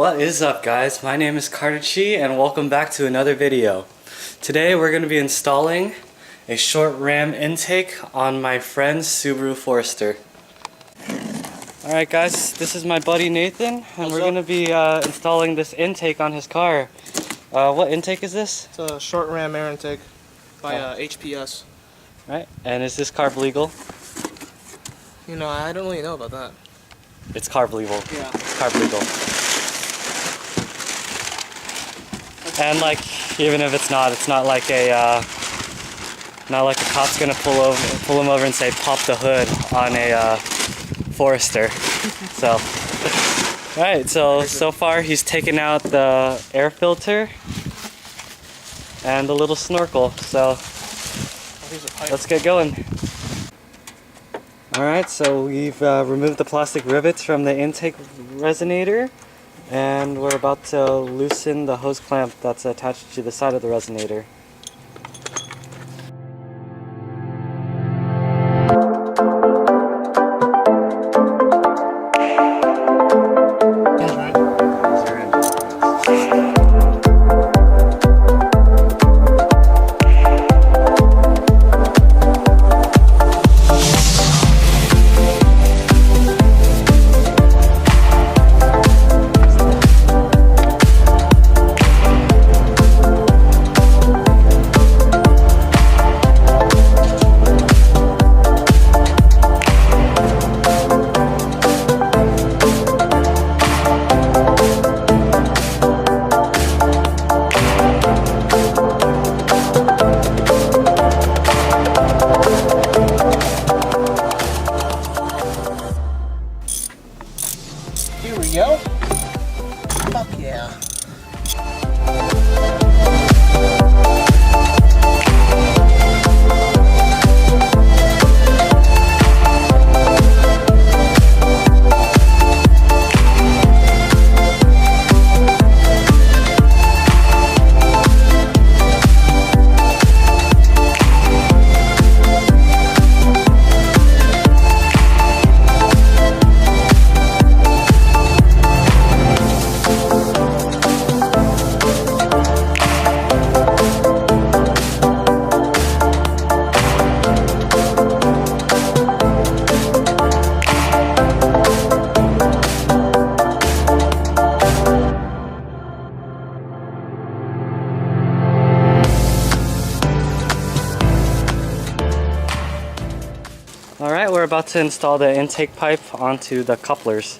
What is up, guys? My name is Carter Chi and welcome back to another video. Today we're going to be installing a short ram intake on my friend's Subaru Forester. Alright guys, this is my buddy Nathan and we're going to be installing this intake on his car. What intake is this? It's a short ram air intake by HPS. Right, and is this carb legal? You know, I don't really know about that. It's carb legal. Yeah. It's carb legal. And like, even if it's not like a cop's gonna pull him over and say pop the hood on a Forester. So, all right. So far he's taken out the air filter and the little snorkel. So let's get going. All right. So we've removed the plastic rivets from the intake resonator. And we're about to loosen the hose clamp that's attached to the side of the resonator. Here we go. Fuck yeah. Alright, we're about to install the intake pipe onto the couplers.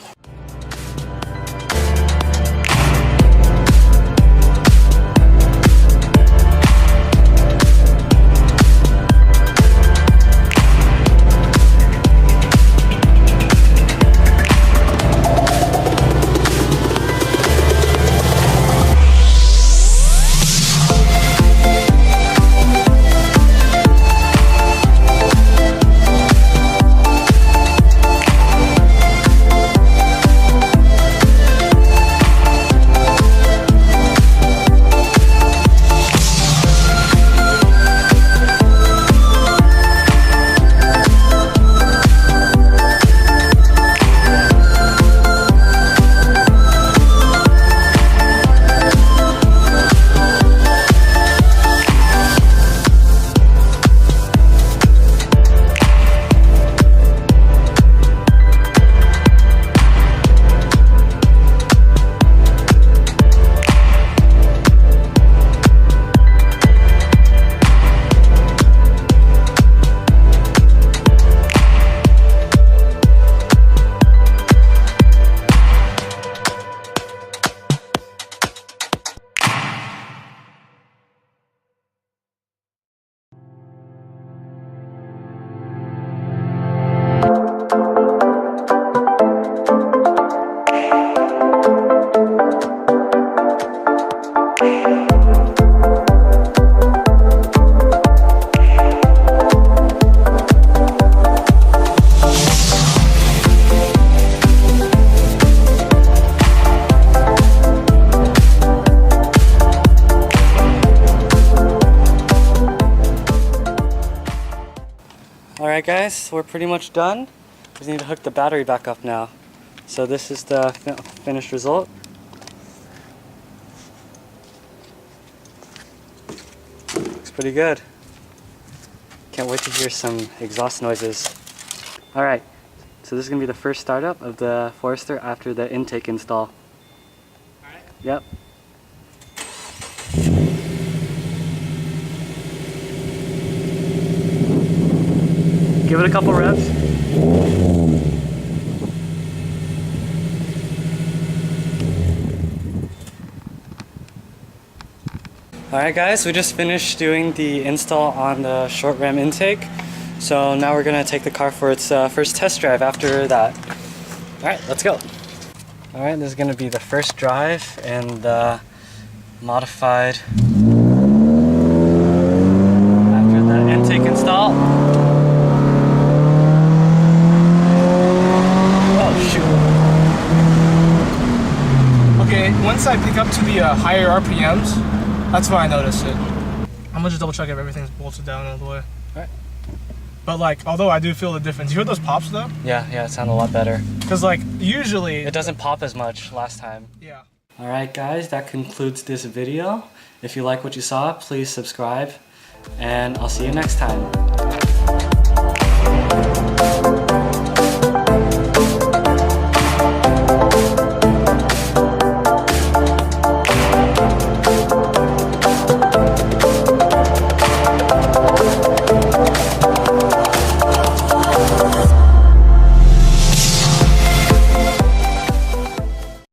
Alright guys, we're pretty much done. We need to hook the battery back up now. So this is the finished result. pretty good. Can't wait to hear some exhaust noises. All right, so this is gonna be the first startup of the Forester after the intake install. All right. Yep. Give it a couple revs. Alright guys, we just finished doing the install on the short ram intake. So now we're going to take the car for its first test drive after that. Alright, let's go. Alright, this is going to be the first drive and the modified after the intake install. Oh shoot. Okay, once I pick up to the higher RPMs, that's when I notice it. I'm gonna just double check if everything's bolted down all the way. Alright. But like, although I do feel the difference. You hear those pops though? Yeah, it sounded a lot better. Because like, usually... It doesn't pop as much last time. Yeah. Alright guys, that concludes this video. If you like what you saw, please subscribe, and I'll see you next time.